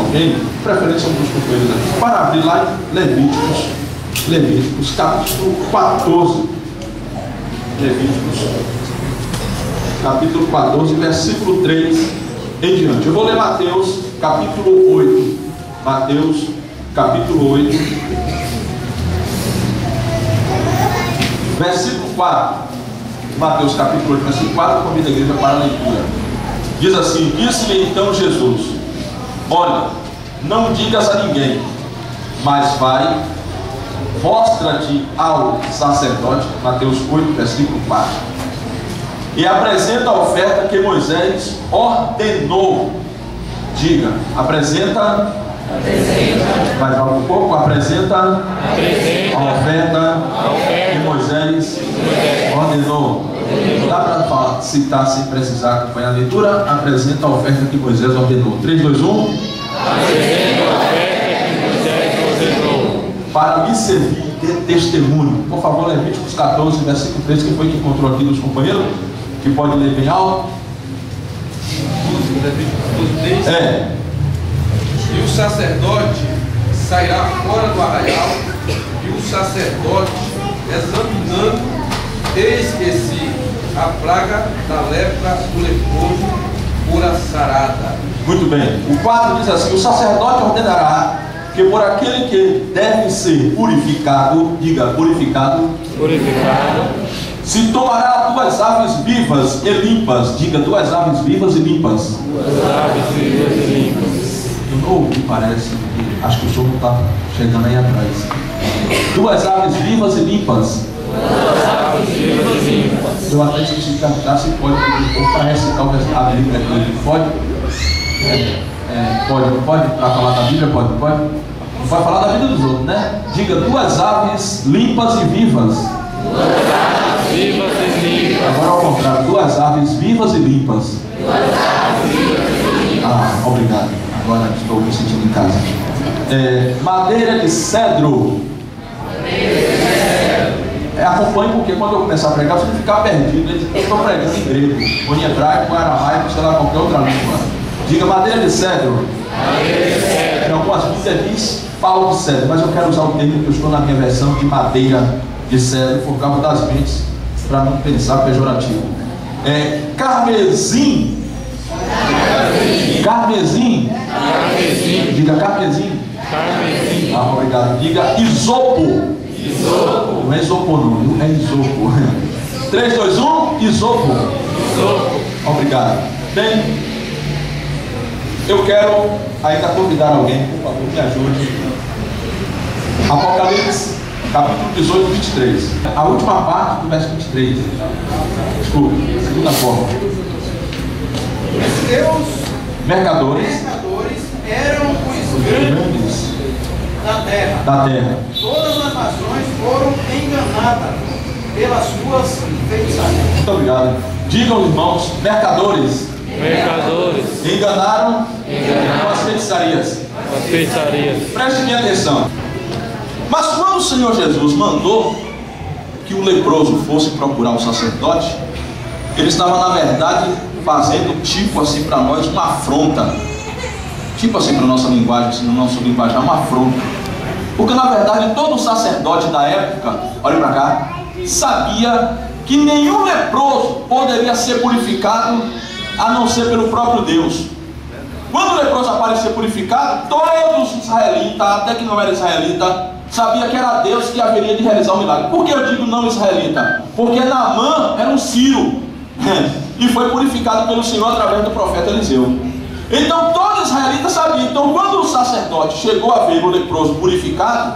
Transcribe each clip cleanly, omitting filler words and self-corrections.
alguém, preferência dos companheiros aqui, para abrir lá em Levíticos, capítulo 14. Levíticos, capítulo 14, versículo 3 em diante. Eu vou ler Mateus, capítulo 8. Mateus, capítulo 8, versículo 4. Mateus, capítulo 8, versículo 4. Convido a igreja para a leitura. Diz assim: disse-lhe então Jesus: olha, não digas a ninguém, mas vai, mostra-te ao sacerdote. Mateus 8, versículo 4. E apresenta a oferta que Moisés ordenou. Diga, apresenta. Mais um pouco. Apresenta a oferta que Moisés ordenou. Dá para citar sem precisar acompanhar a leitura? Apresenta a oferta que Moisés ordenou. 3, 2, 1. Apresenta a oferta que Moisés ordenou. Para me servir de testemunho. Por favor, Levíticos 14, versículo 3. Quem foi que encontrou aqui dos companheiros? Que pode ler bem alto? Levíticos 12, 3. E o sacerdote sairá fora do arraial, e o sacerdote, examinando, eis que se a praga da lepra do leproso fora sarada. Muito bem. O 4 diz assim: o sacerdote ordenará que por aquele que deve ser purificado, diga, purificado, se tomará 2 aves vivas e limpas, diga, 2 aves vivas e limpas. 2 aves vivas e limpas. Eu não ouvi, parece. Acho que o senhor não está chegando aí atrás. 2 aves vivas e limpas. 2 aves vivas e limpas. Eu até esqueci de perguntar se pode pedir para recitar a Bíblia aqui. Pode? Pode, não pode? Para falar da Bíblia, pode? Não pode? Não pode falar da vida dos outros, né? Diga, 2 aves limpas e vivas. 2 aves vivas e limpas. Agora ao contrário, 2 aves vivas e limpas. 2 aves vivas e limpas. Ah, obrigado. Agora estou me sentindo em casa. Madeira de cedro. Acompanhe, porque quando eu começar a pregar, você não ficar perdido. Eu estou pregando em grego, ou em hebraico, ou em aramaico, sei lá, qualquer outra língua. Diga, madeira de cedro. Em algumas Bíblias diz pau de cedro, mas eu quero usar o termo que eu estou na minha versão de madeira de cedro, por causa das mentes, para não pensar pejorativo. Carmesim. Carmesim. Diga carmesim. Ah, obrigado. Diga isopo. Não é isopor não, é isopo. 3, 2, 1, isopo. Obrigado. Bem, eu quero ainda convidar alguém, por favor, me ajude. Apocalipse, capítulo 18, 23. A última parte do verso 23. Desculpa, segunda forma. Os teus Mercadores eram os grandes da terra. Todas as nações foram enganadas pelas suas feitiçarias. Muito obrigado. Digam, irmãos, mercadores enganaram com as feitiçarias. Preste bem atenção. Mas quando o Senhor Jesus mandou que o leproso fosse procurar o sacerdote, ele estava, na verdade, fazendo tipo assim para nós uma afronta. Tipo assim para a nossa linguagem, assim, no nosso linguajar, uma afronta. Porque na verdade todo sacerdote da época, olha para cá, sabia que nenhum leproso poderia ser purificado a não ser pelo próprio Deus. Quando o leproso aparecia purificado, todos os israelitas, até que não era israelita, sabia que era Deus que haveria de realizar o milagre. Por que eu digo não israelita? Porque Naamã era um sírio e foi purificado pelo Senhor através do profeta Eliseu. Então todo israelita sabia. Então quando o sacerdote chegou a ver o leproso purificado,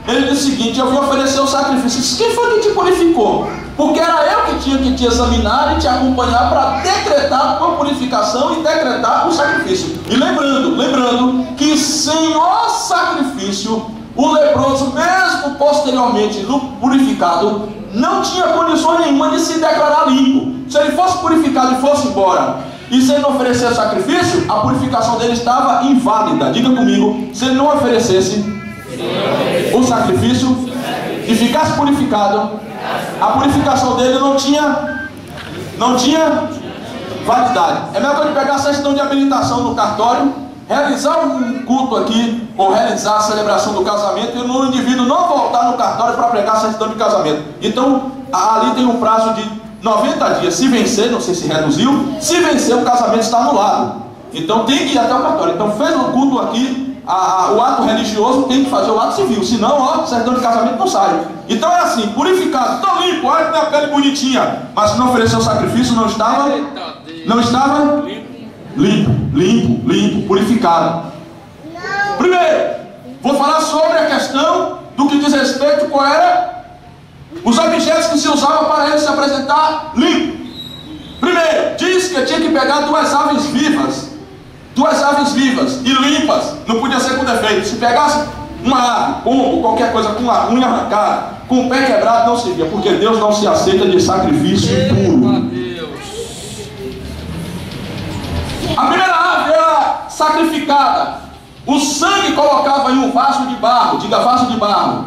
ele disse o seguinte: eu vim oferecer o sacrifício. Quem foi que te purificou? Porque era eu que tinha que te examinar e te acompanhar para decretar a tua purificação e decretar o sacrifício. E lembrando que sem o sacrifício, o leproso, mesmo posteriormente no purificado, não tinha condições nenhuma de se declarar limpo. Se ele fosse purificado e fosse embora, e se ele não oferecesse sacrifício, a purificação dele estava inválida. Diga comigo, se ele não oferecesse o sacrifício e ficasse purificado, a purificação dele não tinha validade. É melhor que ele pegar a certidão de habilitação no cartório realizar um culto aqui, ou realizar a celebração do casamento, e o indivíduo não voltar no cartório para pregar a certidão de casamento. Então, ali tem um prazo de 90 dias. Se vencer, não sei se reduziu, se vencer, o casamento está anulado. Então tem que ir até o cartório. Então fez o culto aqui, o ato religioso, tem que fazer o ato civil. Senão, ó, certidão de casamento não sai. Então é assim, purificado, tão limpo, olha que tem a pele bonitinha, mas se não ofereceu sacrifício, não estava limpo, purificado. Primeiro, vou falar sobre a questão do que diz respeito qual era os objetos que se usavam para ele se apresentar limpo. Primeiro, diz que tinha que pegar duas aves vivas e limpas, não podia ser com defeito. Se pegasse uma ave, pombo, qualquer coisa com a unha arrancada, com o pé quebrado, não servia, porque Deus não se aceita de sacrifício impuro. A primeira ave era sacrificada, o sangue colocava em um vaso de barro, diga vaso de barro,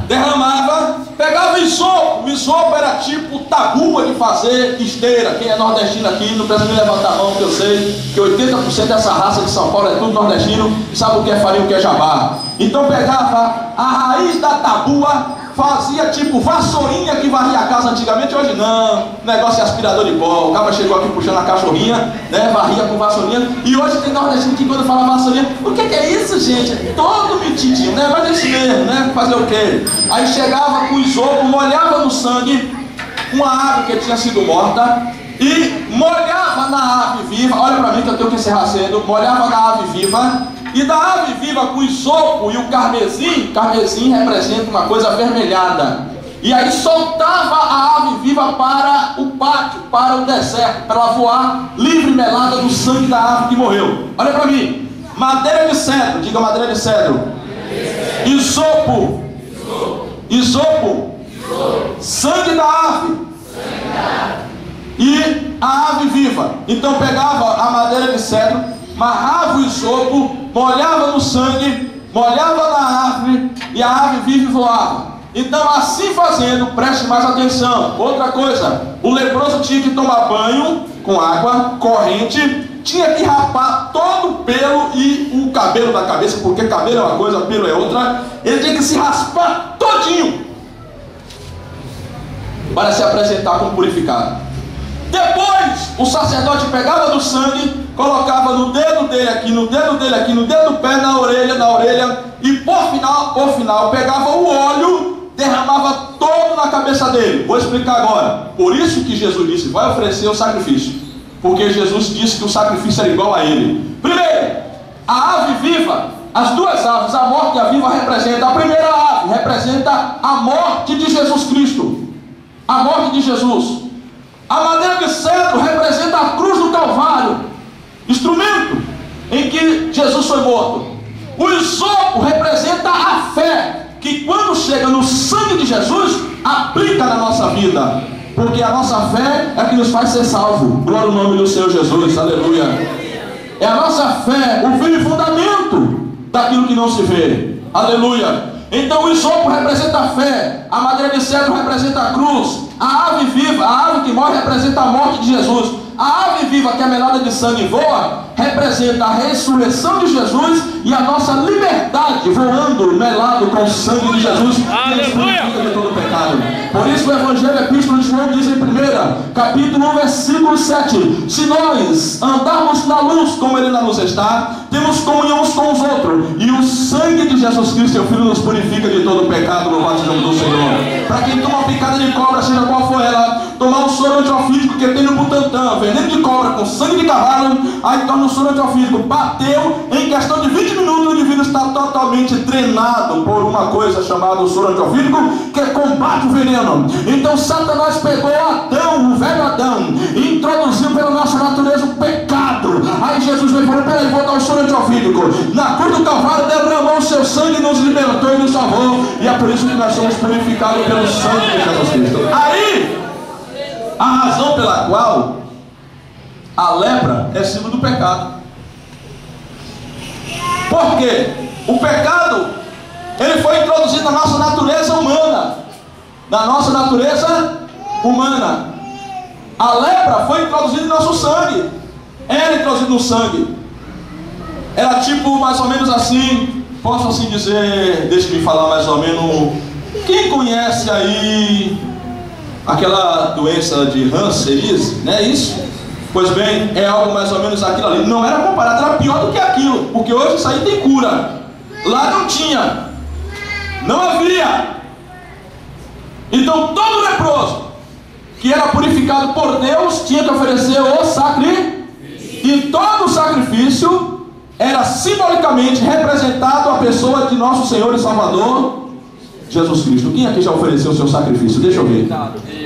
derramava, pegava isopo. O isopo era tipo tabua de fazer esteira. Quem é nordestino aqui não precisa me levantar a mão, que eu sei que 80% dessa raça de São Paulo é tudo nordestino e sabe o que é farinha, o que é jabá. Então pegava a raiz da tabua, fazia tipo vassourinha que varria a casa antigamente. Hoje não, negócio é aspirador de pó. O cara chegou aqui puxando a cachorrinha, né, varria com vassourinha. E hoje tem nordestino que quando fala vassourinha, o que é isso, gente? Todo metidinho, né? Mas é isso mesmo, né? Fazer o quê? Aí chegava com isopo, molhava no sangue uma ave que tinha sido morta e molhava na ave viva. Olha para mim que eu tenho que encerrar cedo. Molhava na ave viva, e da ave viva com o isopo e o carmesim representa uma coisa avermelhada, e aí soltava a ave viva para o pátio, para o deserto, para ela voar livre, melada do sangue da ave que morreu. Olha para mim, madeira de cedro, diga madeira de cedro, isopo, sangue da ave e a ave viva. Então pegava a madeira de cedro, amarrava o isopo, molhava no sangue, molhava na árvore, e a ave viva e voava. Então assim fazendo, preste mais atenção. Outra coisa, o leproso tinha que tomar banho com água corrente, tinha que rapar todo o pelo e o cabelo da cabeça, porque cabelo é uma coisa, pelo é outra. Ele tinha que se raspar todinho para se apresentar como purificado. Depois o sacerdote pegava do sangue, colocava no dedo dele aqui, no dedo dele aqui, no dedo do pé, na orelha, e por final pegava o óleo, derramava todo na cabeça dele. Vou explicar agora. Por isso que Jesus disse, vai oferecer o sacrifício, porque Jesus disse que o sacrifício era igual a ele. Primeiro, a ave viva, as duas aves, a morte e a viva, representa. A primeira ave representa a morte de Jesus Cristo, a morte de Jesus. A madeira de cedro representa a cruz do Calvário, instrumento em que Jesus foi morto. O isopo representa a fé, que quando chega no sangue de Jesus, aplica na nossa vida, porque a nossa fé é que nos faz ser salvo. Glória ao nome do Senhor Jesus, aleluia. É a nossa fé, o firme fundamento daquilo que não se vê, aleluia. Então o isopo representa a fé, a madeira de cedro representa a cruz, a ave viva, a ave que morre representa a morte de Jesus. A ave viva, que é melada de sangue e voa, representa a ressurreição de Jesus e a nossa liberdade voando, melado com o sangue de Jesus, que nos purifica de todo pecado. Por isso o Evangelho Epístola de João diz em 1, capítulo 1, versículo 7: se nós andarmos na luz como Ele na luz está, temos comunhão uns com os outros, e o sangue de Jesus Cristo, seu Filho, nos purifica de todo pecado. Louvado seja o nome do Senhor. Para quem toma uma picada de cobra, seja qual for ela, tomar um soro antiofídico que tem no Butantã, veneno de cobra com sangue de cavalo, aí toma um soro antiofídico, bateu, em questão de 20 minutos o indivíduo está totalmente treinado por uma coisa chamada soro antiofídico, que combate o veneno. Então Satanás pegou Adão, o velho Adão, e introduziu pela nossa natureza o pecado. Aí Jesus veio e falou, peraí, vou dar o soro antiofídico. Na cruz do Calvário derramou o seu sangue, nos libertou e nos salvou, e é por isso que nós somos purificados pelo sangue de Jesus Cristo. Aí a razão pela qual a lepra é símbolo do pecado. Por quê? O pecado, ele foi introduzido na nossa natureza humana. Na nossa natureza humana. A lepra foi introduzida no nosso sangue. Era introduzida no sangue. Era tipo mais ou menos assim, posso assim dizer, deixa-me falar mais ou menos. Quem conhece aí aquela doença de Hanseníase, não é isso? Pois bem, é algo mais ou menos aquilo ali. Não era comparado, era pior do que aquilo, porque hoje isso aí tem cura. Lá não tinha, não havia. Então todo leproso que era purificado por Deus tinha que oferecer o sacrifício. E todo o sacrifício era simbolicamente representado a pessoa de nosso Senhor e Salvador Jesus Cristo. Quem aqui já ofereceu o seu sacrifício? Deixa eu ver.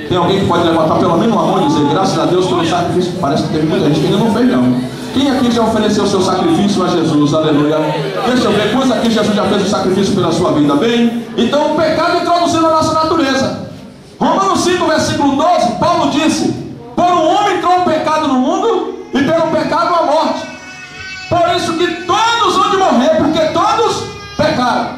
Tem alguém que pode levantar pelo menos uma mão e dizer graças a Deus pelo sacrifício? Parece que teve muita gente que ainda não fez não. Quem aqui já ofereceu o seu sacrifício a Jesus? Aleluia. Deixa eu ver quantos aqui Jesus já fez o sacrifício pela sua vida. Bem, então o pecado introduziu na nossa natureza. Romanos 5 versículo 12, Paulo disse: por um homem entrou o pecado no mundo, e pelo pecado a morte. Por isso que todos vão de morrer, porque todos pecaram.